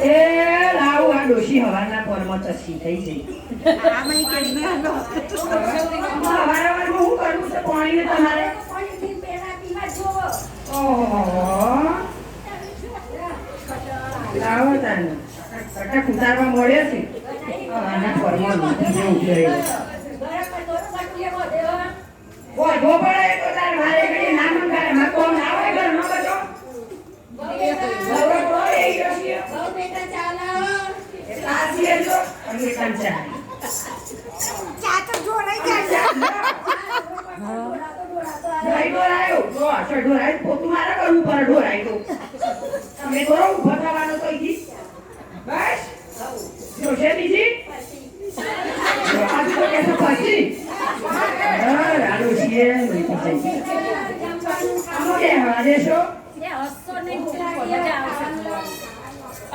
એ લાવ આ ડોશી હવાના પોરમાં ચસી થઈ ગઈ. આમાં કે ના હવારમાં હું કરું છે પાણીને તમારે? ઓહો લાવો તાને કટક ઉતારવા મળ્યો છે હવાના પોરમાં જેવું ઉતરેલું. ઓય ગોબડે તો તાર મારે ઘડી ના મંગારે માં કોમ ના હોય ઘર નો બધો ગૌરવ તો એ યોશી બહુ બેટા ચાલા એ કાસી જો અને કંચા ચા તો જોરાઈ જાય ભાઈ ડોરાયો તો અસર ડોરાય પોતું મારા કરવું પર ડોરાય તો તમે તો ઉભો થવાનો તો ઈ બસ જો છે બીજી આ તો કે તો પછી રાડો છીએ નહીં પછી આમોડે આદેશો એ હસ્સો નહીં મજા આવશે.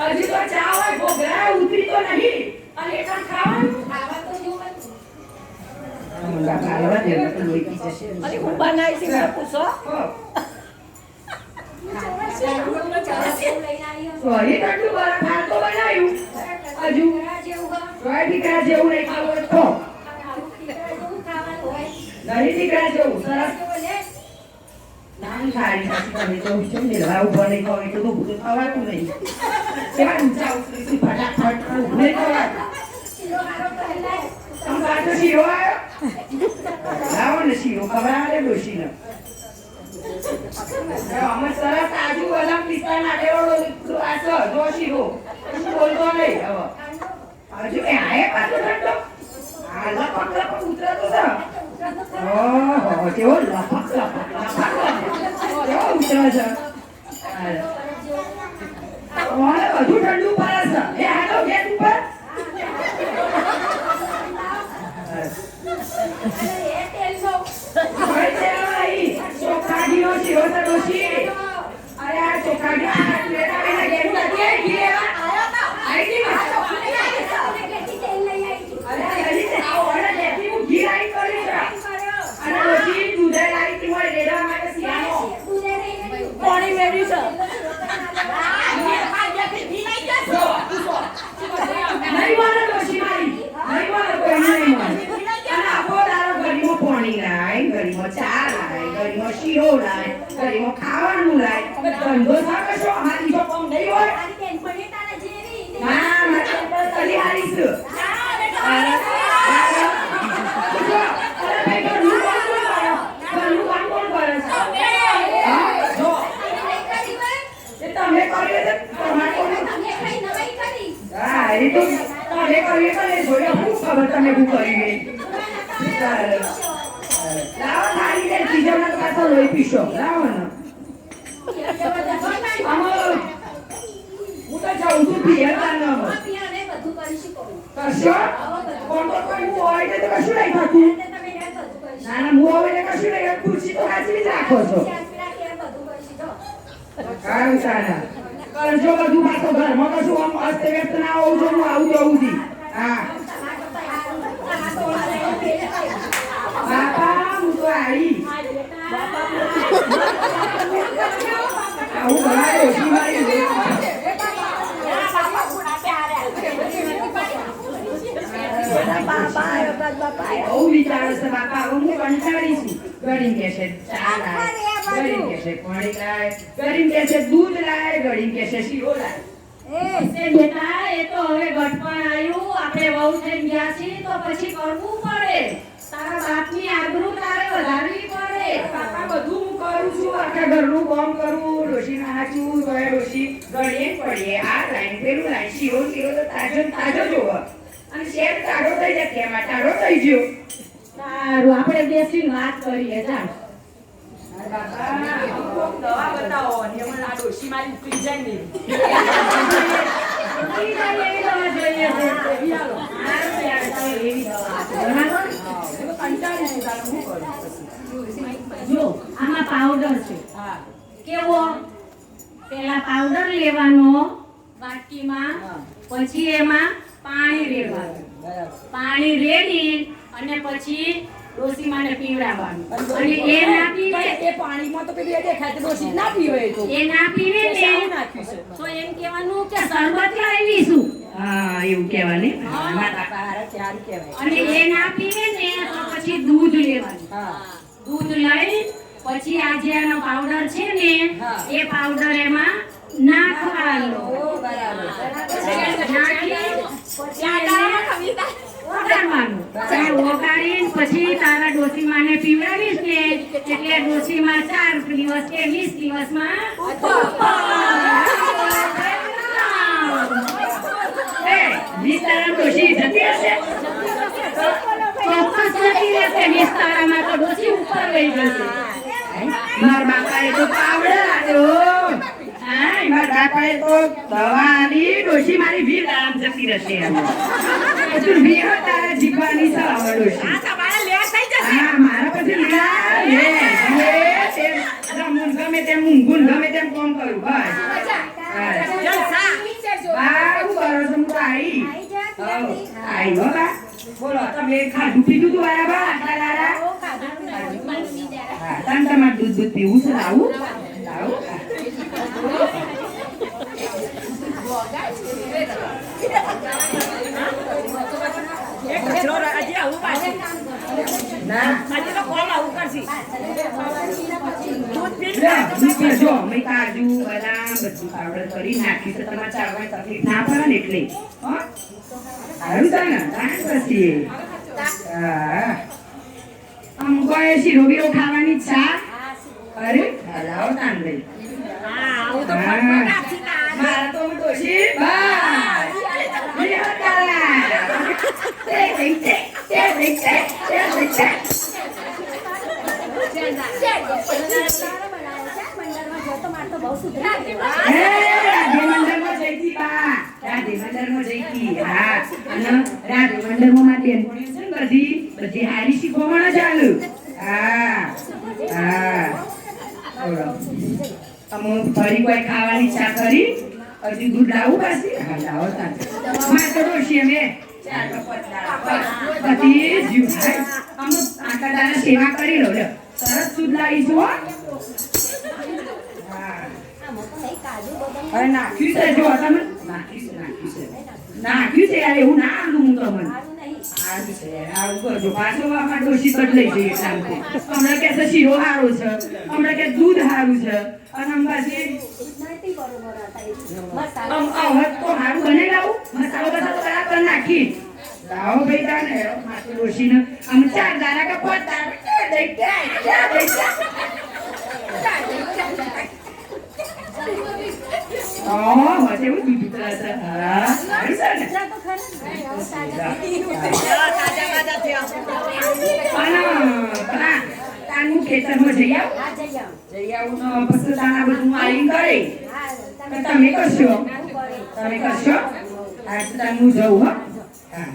હજી તો ચા હોય ભોગરા ઉતરી તો નહીં અને એકણ ખાવાનું ખાવા તો જોવે. મુંડા ખાવા દે તો લોહી પી જશે અરે હું બનાવી છે મને પૂછો. સોરી ઠંડુ બરફ ખાતો બનાવ્યું હજુ સોય દીકરા જેવું નહીં ખાવું હોય તો નહીં દીકરા જેવું સરસ નામ સારી સાચી તમે તો કેમ નિર્વાહ ઉભો નહીં કહો એટલું તો બધું થવાતું નહીં કેવા ઊંચા ઉતરીથી ફટાફટ નહીં થવાતું તમે પાછો શીરો આવ્યો લાવો ને શીરો ખવડાવે ડોશીને અમે સરસ તાજુ બદામ પિસ્તા નાખેલો આ તો જો શીરો બોલતો નહીં હવે હજુ એ આયે પાછો ઠંડો આ લપક લપક ઉતરતો છે ઓહો કેવો લપક કેવો ઉતરે છે ઓને બધું ઠંડુ પડે છે એ હાલો ગેસ ઉપર ચોખાડીનો શીરો છે ડોશી અરે આ ચોખાડી આ પ્લેટ આવીને ગેસ નથી આવી ઘી લેવા આવી ગઈ અરે જલ્દી છે આ ઓર્ડર લેતી હું ઘી આવી કરી છે અને ડોશી દૂધે લાવી તી મોય રેડા માટે સિયાનો પાણી મેળ્યું છે. નહીં મારે ડોશી મારી નહીં મારે કોઈ નહીં મારે અને આખો દારો ઘડીમાં પાણી લાય ઘડીમાં ચા લાય ઘડીમાં શીરો લાય ઘડીમાં ખાવાનું લાય ધંધો થાય કશો અમારી જો કોમ નહીં હોય ના મારે તલી હારીશ તમે કર્યું હા એ તો તમે કર્યું તો જોયો હું ખબર તમે શું કરી ગઈ લાવો થાળી દે બીજાના પાછો લોહી પીશો લાવો ને હું તો જાઉં છું પિયરતા ન કરશો કોણ તો કોઈ હું હોય તો કશું નહીં થતું ના ના હું હોય કશું નહીં ખુરશી તો હાચવી જ રાખો છો કાંઈ સારા કરજો બધું પાછો ઘરમાં કશું આમ અસ્ત વ્યસ્ત ના હોવું જો હું આવું જવું દી હા બાપા હું તો આવી આવું ઘણા ઓછી મારી બહુ વિચારે છે બાપા હું કંટાળી છું ગરીમ કે છે ચા લાય ગરીમ કે છે પાણી લાય ગરીમ કે છે દૂધ લાય ગરીમ કે છે શીરો લાય એ બેટા એ તો હવે ગઠપણ આવ્યું આપણે વહુ થઈ ગયા છીએ તો પછી કરવું પડે. તારા બાપની આબરૂ તારે વધારવી પડે. બાપા બધું હું કરું છું આખા ઘરનું કામ કરું ડોશી નાચું તો એ ડોશી ગળીએ પડીએ આ લાઈન પેલું લાઈન શીરો શીરો તો તાજો ને તાજો જોવો અને શેર ટાઢો થઈ જાય તેમાં ટાઢો થઈ ગયો સારું આપણે બેસીને વાત કરીએ ચાલ. દવા બતાવો અને મને આ ડોશી મારી ઉતરી જાય ને એવી દવા જોઈએ છે. એવી આલો સારું યાર, તમે એવી દવા આપો. બરાબર? એ તો કંટાળી છું તારે શું કરું પછી જો આમાં પાવડર છે. હા કેવો? પેલા પાવડર લેવાનો વાટકીમાં, પછી એમાં પાણી રેડવાનું. બરાબર પાણી રેડી અને પછી ડોશીમાને પીવડાવવાનું. અને એ ના પીવે એ પાણીમાં તો પેલી એ દેખાય તો ડોશી ના પીવે એ તો. એ ના પીવે એ ને શાનું નાખ્યું છે? તો એમ કહેવાનું કે શરબત લાવીશું. હા એવું કહેવાની તારા ચાર કહેવાય. અને એ ના પીવે ને તો પછી દૂધ લેવાનું. હા. દૂધ લઈ પછી આ જે આનો પાવડર છે ને હા. એ પાવડર એમાં નાખવાનો. ઓ, બરાબર. નાખી પછી એને ઓગાળવાનું. અને ઓગાળીને પછી તારા ડોશીમાને પીવડાવીશ ને એટલે ડોશીમાં 4 દિવસ કે 20 દિવસમાં એ વિસ્તારમાં ડોશી જતી હશે ચોક્કસ જતી રહેશે. 20 તારામાં તો ડોશી ઉપર લઈ જશે. મારા બાપાએ તો પાવડર આપ્યો હા મારા બાપાએ તો દવા આલી ડોશી મારી 20 દાડા જતી રહેશે એમ હજુ 20 તારા જીવવાની સવાવ ડોશી હા મારા પછી લીલા લે તેમ રમૂન ગમે તેમ ઊંઘુન ગમે તેમ કોમ કરું બસ હા શું કરો છો હું તો આઈ આઈ હો બા બોલો તમે ખાધું પીધું તું આયા બા આટલા દાડા હા તમારે દૂધ પીવું છે આવું આવું એ કચરો આજે આવું પાછું. ના આજે તો કોણ આવું કરશી? દૂધ પી લે, દૂધ પીજો મેં કાજુ બદામ બધું પાવડર કરી નાખી છે તમારે ચાલવાની તકલીફ ના પડે ને એટલે હો સારું છે ને તાણ પછી હા અમુક શીરો બીરો ખાવાની ઈચ્છા અરે લાવો તાણ લઈ આવું તો ફટફટ આપશી તાર. મારા તો હું ડોશી બસ લે તારા તે દે રાધે મંદિરમાં જઈ હતી બા રાધે મંદિરમાં જઈ હતી હા અને રાધે મંદિરમાં મારી બેનપણીઓ છે ને બધી હારી શીખવવાનો ચાલુ હા હા બોલો અમુક ફરી કોઈ ખાવાની ઈચ્છા કરી હજી દૂધ લાવું પાછી હા લાવો તાન માં તો ડોશી અમે ચાર કપટ લાવો બધી જીવ થાય અમુક આખા દાડા સેવા કરી લો લે સરસ દૂધ લાવીશું હો હા અરે નાખ્યું છે જો તમે નાખ્યું છે યાર એવું ના આલું હું તમને સારું છે આવું કરજો પાછો આમાં ડોશી બદલાઈ જઈએ શાંતિ હમણાં કે છે શીરો સારો છે હમણાં કે દૂધ સારું છે અને અંબાજી હવે તો સારું બને લાવું મસાલો બસાલો બરાબર નાખી લાવો ભાઈ તાને માથે ડોશીને આમ 4 દાડા કે 5 દાડા વચ્ચે એવું દૂધ ઉતરે છે હા સારું છે ને તાજા તાજા થયા. તાનું ખેતરમાં જઈ આવ જઈ આવું ને પછી તાના બધું આવીને કરે તો તમે કરશો હા તો તાન હું જઉં હો હા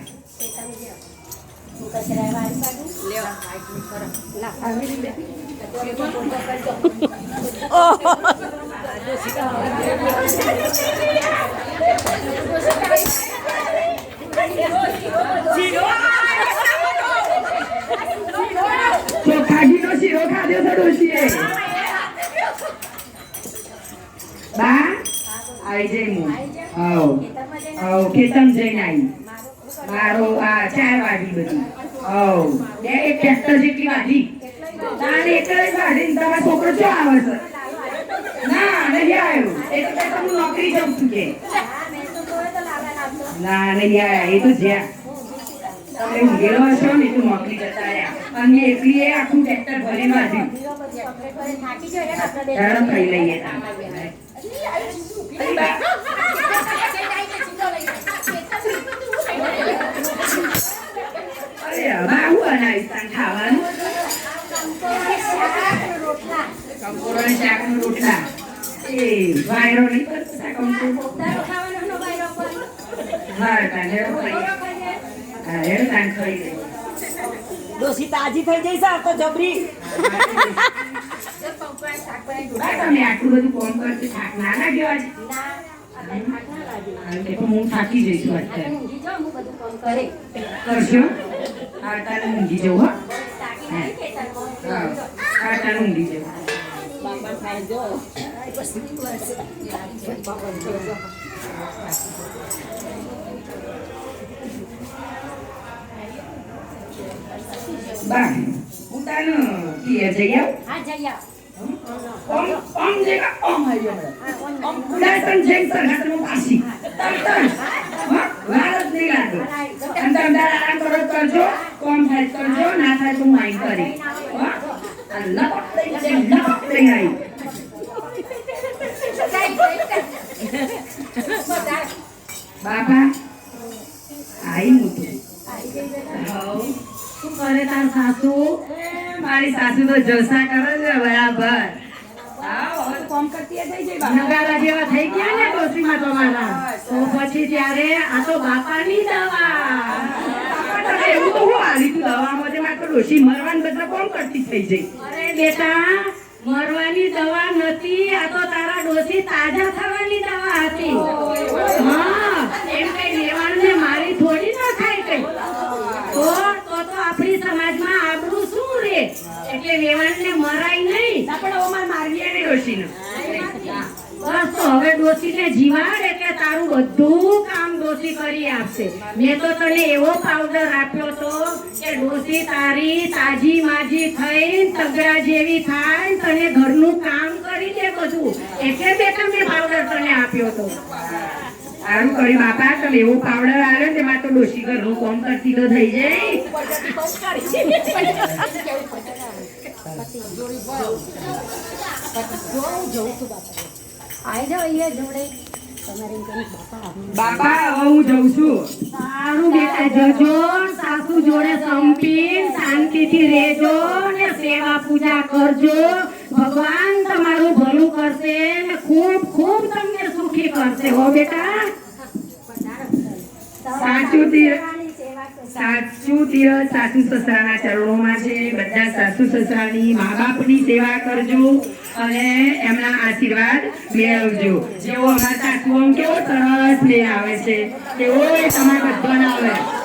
ચોખાજીનો શીરો ખાધો છે ડોશીએ બા આઈ જઈ હું ખેતમ જઈને આવી મારો આ 4 વાડી બધી બે એક ટ્રેક્ટર જેટલી વાડી તારે એક જ વાડી તમારો છોકરો શું આવે છે ના નહીં આવ્યો એ તો કહેતો હું નોકરી જાઉં છું કે ના નહીં આવ્યા એ તો જ્યાં તમે ઊંઘેલો હશો ને તું નોકરી જતા રહ્યા અને એકલી એ આખું ટ્રેક્ટર ભરીને વાંચ્યું ચાલો ખાઈ લઈએ અરે હવે આવું બનાવીશ તાન ખાવાનું કંકોરો શાક નું રોટલા એ વાયરો નહીં કરતા કંકોરો હા તાન હેરો ખાઈએ હા હેરો તાન ખાઈ લઈએ ડોશી તાજી થઈ જઈ સાર તો જબરી. તમે આટલું બધું કોમ કરતી થાક ના લાગ્યો આજે હું થાકી જઈશું અત્યારે કરશો હા તારે ઊંઘી જવું હો હા આટાનું ઊંધી છે બા હું તાને ઘેર જઈ આવું ઓમ જેગા ઓમ આવી ગયો દર્શન જૈન સરહદ નું પાસી તરત ભારત નહીં લાગો અંદર આરામ કરો કરજો કોમ થાય કરજો ના થાય તો હું આઈ કરી અલ્લાહ લઈ આવી બાપા આઈ મૂકી શું કરે તાર સાસુ મારી સાસુ તો જલસા કરે છે બરાબર કોમ કરતી થઈ જાય બા નગારા જેવા થઈ ગયા ને ડોશીમાં તમારા તો પછી ત્યારે આ તો બાપાની દવા એવું તો હું હાલી તું દવામાં છે મારે તો ડોશી મરવાન બદલે કોમ કરતી થઈ જઈ અરે બેટા મરવાની દવા નથી આ તો તારા ડોશી તાજા થવાની દવા હતી હા એમ કઈ લેવાને મારી થોડી ના થાય કઈ તો આપણી સમાજમાં આબરૂ શું રે એટલે વેવાણને મરાય નહીં આપણે ઓમાં મારવી એને ડોશીને બસ તો હવે ડોશીને જીવાડ એટલે તારું બધું કામ ડોશી કરી આપશે મેં તો તને એવો પાવડર આપ્યો તો કે ડોશી તારી તાજી માજી થઈ તગડા જેવી થાય તને ઘરનું કામ કરી દે બધું એટલે બેટા મેં પાવડર તને આપ્યો તો સારું કર્યું બાપા તમે એવો પાવડર આવ્યો તેમાં તો ડોશી ઘરનું કોમ કરતી તો થઈ જાય બાપા હવે હું જઉં છું સારું બેટા જજો સાસુ જોડે સંપીને શાંતિથી રહેજો ને સેવા પૂજા કરજો ભગવાન તમારું ભલું કરશે ને ખૂબ ખૂબ તમને સુખી કરશે હો બેટા સાચું તીરથ સાસુ સસરાના ચરણોમાં છે બધા સાસુ સસરાની મા બાપની સેવા કરજો અને એમના આશીર્વાદ મેળવજો જેવો અમારા સાસુ કેવો સરસ મેળ આવે છે તેવો તમારા બધાના આવે